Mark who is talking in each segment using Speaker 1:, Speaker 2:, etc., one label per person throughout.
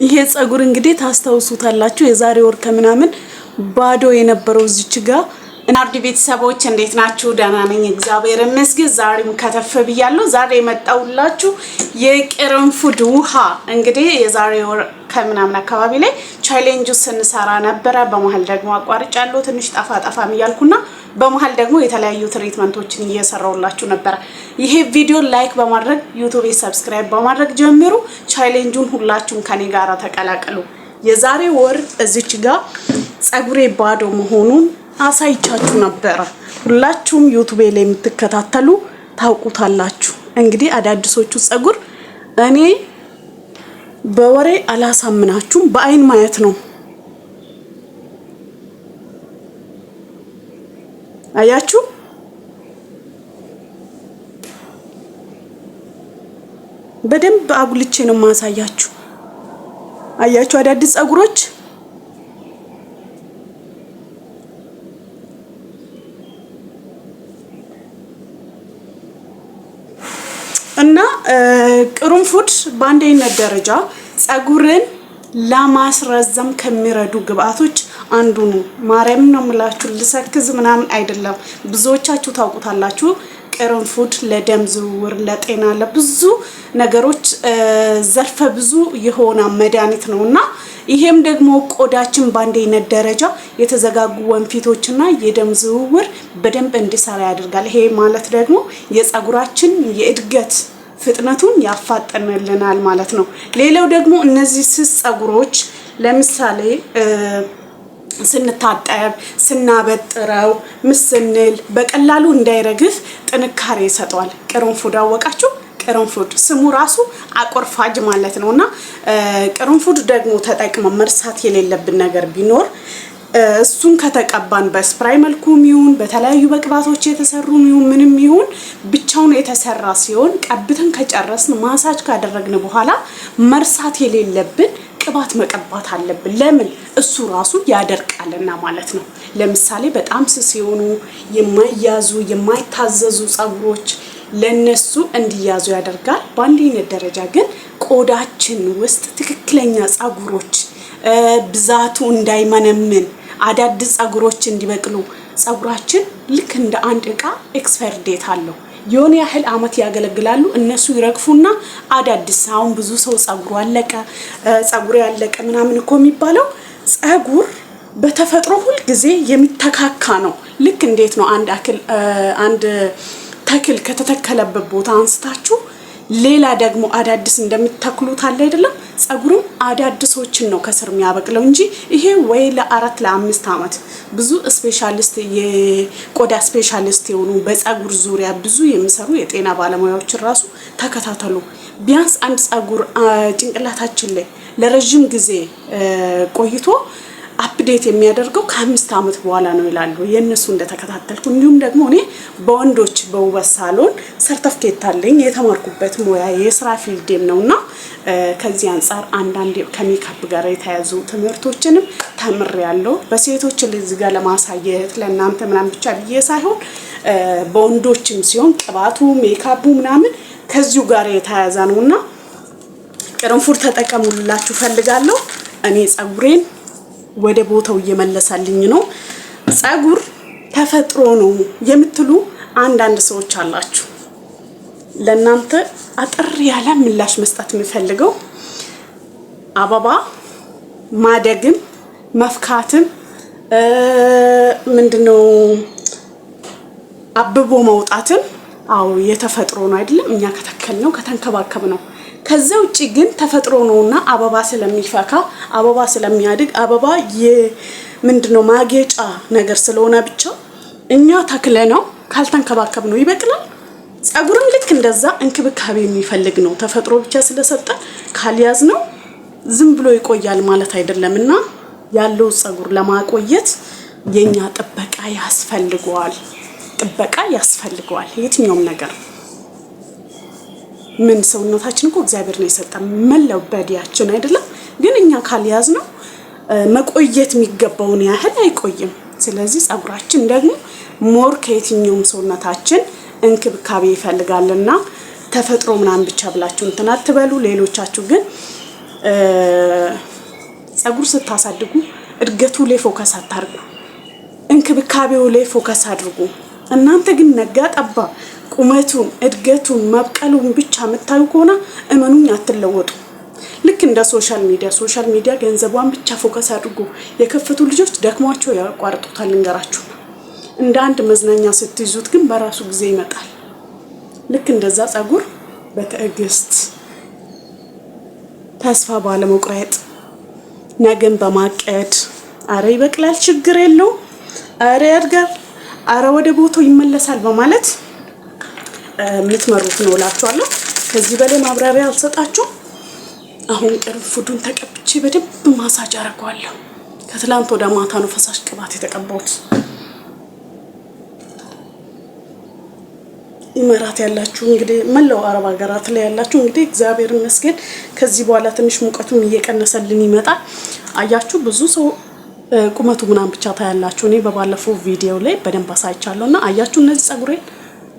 Speaker 1: ይሄ ጸጉር እንግዲህ ታስተውሱታላችሁ የዛሬ ወር ከምናምን ባዶ የነበረው እዚች ጋር እናርዲ ቤተሰቦች እንዴት ናችሁ? ደህና ነኝ እግዚአብሔር ይመስገን። ዛሬም ከተፍ ብያለሁ። ዛሬ የመጣውላችሁ የቅርንፉድ ውሃ እንግዲህ የዛሬ ወር ከምናምን አካባቢ ላይ ቻሌንጅ ስንሰራ ነበር። በመሃል ደግሞ አቋርጫለሁ ትንሽ ጠፋም እያልኩና በመሃል ደግሞ የተለያዩ ትሪትመንቶችን እየሰራውላችሁ ነበር። ይሄ ቪዲዮ ላይክ በማድረግ ዩቲዩብ ሰብስክራይብ በማድረግ ጀምሩ። ቻሌንጁን ሁላችሁም ከኔ ጋር ተቀላቀሉ። የዛሬ ወር እዚች ጋር ጸጉሬ ባዶ መሆኑን አሳይቻችሁ ነበር። ሁላችሁም ዩቲዩብ ላይ የምትከታተሉ ታውቁታላችሁ። እንግዲህ አዳዲሶቹ ጸጉር እኔ በወሬ አላሳምናችሁም፣ በአይን ማየት ነው። አያችሁ በደንብ አጉልቼ ነው ማሳያችሁ። አያችሁ አዳዲስ ጸጉሮች እና ቅርንፉድ በአንደኝነት ደረጃ ጸጉርን ለማስረዘም ከሚረዱ ግብአቶች አንዱ ነው። ማርያም ነው የምላችሁ፣ ልሰክዝ ምናምን አይደለም። ብዙዎቻችሁ ታውቁታላችሁ። ቅርንፉድ ለደም ዝውውር፣ ለጤና፣ ለብዙ ነገሮች ዘርፈ ብዙ የሆነ መድኃኒት ነውና ይሄም ደግሞ ቆዳችን በአንደኝነት ደረጃ የተዘጋጉ ወንፊቶችና የደም ዝውውር በደንብ እንዲሰራ ያደርጋል። ይሄ ማለት ደግሞ የጸጉራችን የእድገት ፍጥነቱን ያፋጠንልናል ማለት ነው። ሌላው ደግሞ እነዚህ ስስ ጸጉሮች ለምሳሌ ስንታጠብ ስናበጥረው ምስንል በቀላሉ እንዳይረግፍ ጥንካሬ ይሰጣል። ቅርንፉድ አወቃችሁ? ቅርንፉድ ስሙ ራሱ አቆርፋጅ ማለት ነውና ቅርንፉድ ደግሞ ተጠቅመን መርሳት የሌለብን ነገር ቢኖር እሱን ከተቀባን በስፕራይ መልኩም ይሁን በተለያዩ በቅባቶች የተሰሩ ይሁን ምንም ይሁን ብቻውን የተሰራ ሲሆን ቀብተን ከጨረስን ማሳጅ ካደረግን በኋላ መርሳት የሌለብን ቅባት መቀባት አለብን። ለምን? እሱ ራሱ ያደርቃልና ማለት ነው። ለምሳሌ በጣም ስስ የሆኑ የማይያዙ የማይታዘዙ ጸጉሮች ለነሱ እንዲያዙ ያደርጋል። በአንደኝነት ደረጃ ግን ቆዳችን ውስጥ ትክክለኛ ጸጉሮች ብዛቱ እንዳይመነምን አዳዲስ ጸጉሮች እንዲበቅሉ ጸጉራችን ልክ እንደ አንድ እቃ ኤክስፓየር ዴት አለው። የሆነ ያህል አመት ያገለግላሉ። እነሱ ይረግፉና አዳዲስ አሁን ብዙ ሰው ጸጉሩ አለቀ ጸጉሩ ያለቀ ምናምን እኮ የሚባለው ጸጉር በተፈጥሮ ሁሉ ጊዜ የሚተካካ ነው። ልክ እንዴት ነው አንድ ተክል ከተተከለበት ቦታ አንስታችሁ ሌላ ደግሞ አዳዲስ እንደምትተክሉት አለ አይደለም? ጸጉሩም አዳዲሶችን ነው ከስር የሚያበቅለው እንጂ ይሄ ወይ ለ4 ለ5 አመት ብዙ ስፔሻሊስት የቆዳ ስፔሻሊስት የሆኑ በጸጉር ዙሪያ ብዙ የሚሰሩ የጤና ባለሙያዎች ራሱ ተከታተሉ። ቢያንስ አንድ ጸጉር ጭንቅላታችን ላይ ለረጅም ጊዜ ቆይቶ አፕዴት የሚያደርገው ከ5 አመት በኋላ ነው ይላሉ። የነሱ እንደተከታተልኩ እንዲሁም ደግሞ እኔ በወንዶች በውበት ሳሎን ሰርቲፊኬት አለኝ። የተማርኩበት ሙያ የስራ ፊልድም ነውና ከዚህ አንፃር አንዳንድ ከሜካፕ ጋር የተያዙ ትምህርቶችንም ተምሬያለሁ። በሴቶች ለዚህ ጋር ለማሳየት ለእናንተ ምናምን ብቻ ብዬ ሳይሆን በወንዶችም ሲሆን ቅባቱ ሜካፑ ምናምን ከዚሁ ጋር የተያያዘ ነውና ቅርንፉድ ተጠቀሙላችሁ ፈልጋለሁ። እኔ ጸጉሬን ወደ ቦታው እየመለሳልኝ ነው። ጸጉር ተፈጥሮ ነው የምትሉ አንዳንድ ሰዎች አላችሁ። ለእናንተ አጥር ያለ ምላሽ መስጠት የምፈልገው አበባ ማደግም መፍካትም ምንድነው አብቦ መውጣትም አው የተፈጥሮ ነው አይደለም? እኛ ከተከልነው ከተንከባከብነው ከዛ ውጪ ግን ተፈጥሮ ነውና አበባ ስለሚፈካ አበባ ስለሚያድግ አበባ ምንድነው ማጌጫ ነገር ስለሆነ ብቻ እኛ ተክለነው ካልተንከባከብነው ይበቅላል። ጸጉርም ልክ እንደዛ እንክብካቤ የሚፈልግ ነው። ተፈጥሮ ብቻ ስለሰጠን ካልያዝነው ዝም ብሎ ይቆያል ማለት አይደለምና ያለው ጸጉር ለማቆየት የኛ ጥበቃ ያስፈልገዋል። የትኛውም ነገር ምን ሰውነታችን እኮ እግዚአብሔር ነው የሰጠን መላው በዲያችን አይደለም? ግን እኛ ካልያዝነው መቆየት የሚገባውን ያህል አይቆይም። ስለዚህ ጸጉራችን ደግሞ ሞር ከየትኛውም ሰውነታችን እንክብካቤ ይፈልጋልና ተፈጥሮ ምናምን ብቻ ብላችሁ እንትን አትበሉ። ሌሎቻችሁ ግን ፀጉር ስታሳድጉ እድገቱ ላይ ፎከስ አታርጉ፣ እንክብካቤው ላይ ፎከስ አድርጉ። እናንተ ግን ነጋ ጠባ ቁመቱን እድገቱን መብቀሉን ብቻ የምታዩ ከሆነ እመኑኝ አትለወጡ። ልክ እንደ ሶሻል ሚዲያ ገንዘቧን ብቻ ፎከስ አድርጉ የከፈቱ ልጆች ደክሟቸው ያቋርጡታል። እንገራችሁ እንደ አንድ መዝናኛ ስትይዙት ግን በራሱ ጊዜ ይመጣል። ልክ እንደዛ ፀጉር በትዕግስት ተስፋ ባለመቁረጥ ነገን በማቀድ አረ ይበቅላል ችግር የለው አረ ያድጋል አረ ወደ ቦታው ይመለሳል በማለት የምትመሩት ነው እላችኋለሁ። ከዚህ በላይ ማብራሪያ አልሰጣችሁም። አሁን ቅርንፉዱን ተቀብቼ በደንብ ማሳጅ አደርገዋለሁ። ከትላንት ወደ ማታ ነው ፈሳሽ ቅባት የተቀባሁት። ኢማራት ያላችሁ እንግዲህ መላው አረብ ሀገራት ላይ ያላችሁ እንግዲህ እግዚአብሔር ይመስገን ከዚህ በኋላ ትንሽ ሙቀቱም እየቀነሰልን ይመጣል። አያችሁ ብዙ ሰው ቁመቱ ምናምን ብቻ ታያላችሁ። እኔ በባለፈው ቪዲዮ ላይ በደንብ አሳይቻለሁና አያችሁ እነዚህ ፀጉሬን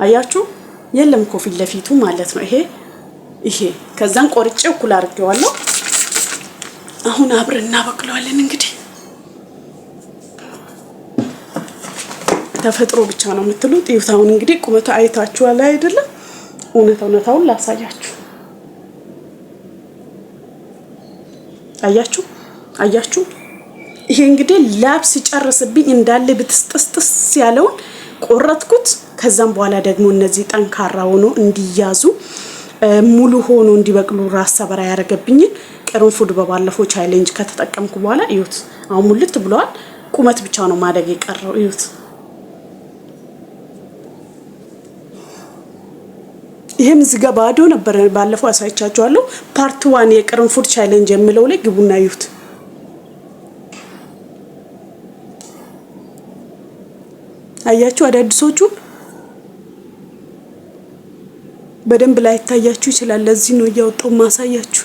Speaker 1: አያችሁ የለም ኮፊል ለፊቱ ማለት ነው። ይሄ ከዛን ቆርጬ እኩል አድርጌዋለሁ። አሁን አብረን እናበቅለዋለን። እንግዲህ ተፈጥሮ ብቻ ነው የምትሉት ይሁታውን እንግዲህ ቁመቱ አይታችኋል አይደለም? እውነታውን ላሳያችሁ። አያችሁ ይሄ እንግዲህ ላብ ሲጨርስብኝ እንዳለ ብትስጥስጥስ ያለውን ቆረጥኩት። ከዛም በኋላ ደግሞ እነዚህ ጠንካራ ሆኖ እንዲያዙ ሙሉ ሆኖ እንዲበቅሉ ራስ ሰበራ ያደረገብኝ ቅርንፉድ በባለፈው ቻሌንጅ ከተጠቀምኩ በኋላ እዩት አሁን ሙልት ብለዋል። ቁመት ብቻ ነው ማደግ የቀረው እዩት። ይሄም ዝጋ ባዶ ነበር ባለፈው አሳይቻችኋለሁ። ፓርት 1 የቅርንፉድ ቻሌንጅ የሚለው ላይ ግቡና እዩት። አያችሁ አዳዲሶቹ በደንብ ላይ ታያችሁ ይችላል። ለዚህ ነው ያወጣው ማሳያችሁ።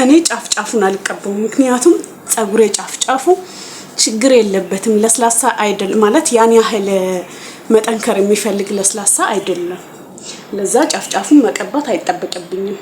Speaker 1: እኔ ጫፍጫፉን አልቀበው ምክንያቱም ፀጉሬ ጫፍጫፉ ችግር የለበትም። ለስላሳ አይደል ማለት ያን ያህል መጠንከር የሚፈልግ ለስላሳ አይደለም። ለዛ ጫፍጫፉን መቀባት አይጠበቅብኝም።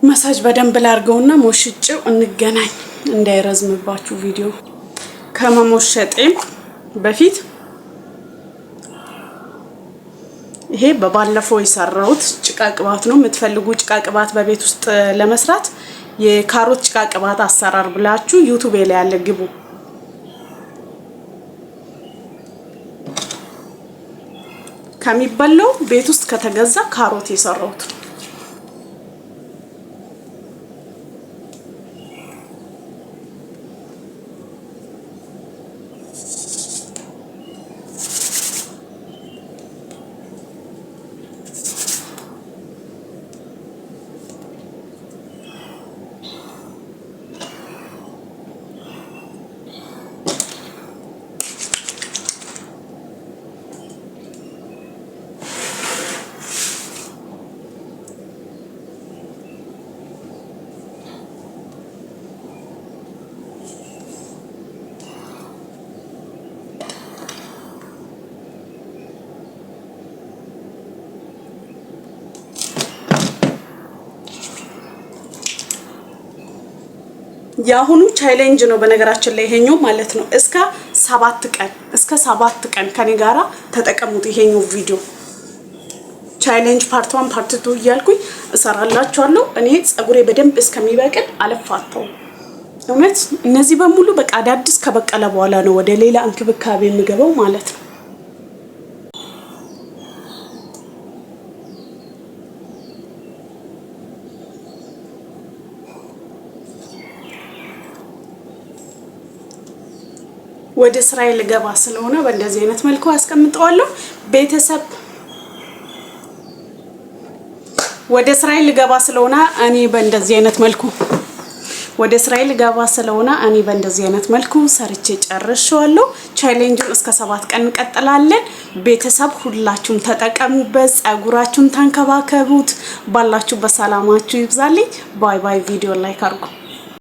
Speaker 1: መሳጅ በደንብ ላርገውና ሞሽጬው እንገናኝ እንዳይረዝምባችሁ ቪዲዮ ከመሞሸጤም በፊት ይሄ በባለፈው የሰራሁት ጭቃ ቅባት ነው። የምትፈልጉ ጭቃ ቅባት በቤት ውስጥ ለመስራት የካሮት ጭቃ ቅባት አሰራር ብላችሁ ዩቲዩብ ላይ ያለ ግቡ። ከሚበላው ቤት ውስጥ ከተገዛ ካሮት የሰራሁት ያሁኑ ቻሌንጅ ነው በነገራችን ላይ ይሄኛው ማለት ነው። እስከ 7 ቀን ከኔ ጋራ ተጠቀሙት። ይሄኛው ቪዲዮ ቻሌንጅ ፓርት 1 ፓርት 2 እያልኩኝ እሰራላችኋለሁ። እኔ ጸጉሬ በደንብ እስከሚበቅል አለፋታው። እውነት እነዚህ በሙሉ በቃ አዳዲስ ከበቀለ በኋላ ነው ወደ ሌላ እንክብካቤ የሚገባው ማለት ነው። ወደ እስራኤል ገባ ስለሆነ በእንደዚህ አይነት መልኩ አስቀምጠዋለሁ። ቤተሰብ ወደ እስራኤል ገባ ስለሆነ እኔ በእንደዚህ አይነት መልኩ ሰርቼ ጨርሼዋለሁ። ቻሌንጁን እስከ 7 ቀን እንቀጥላለን። ቤተሰብ ሁላችሁም ተጠቀሙበት፣ ጸጉራችሁን ተንከባከቡት። ባላችሁ በሰላማችሁ ይብዛልኝ። ባይ ባይ። ቪዲዮ ላይክ አድርጉ።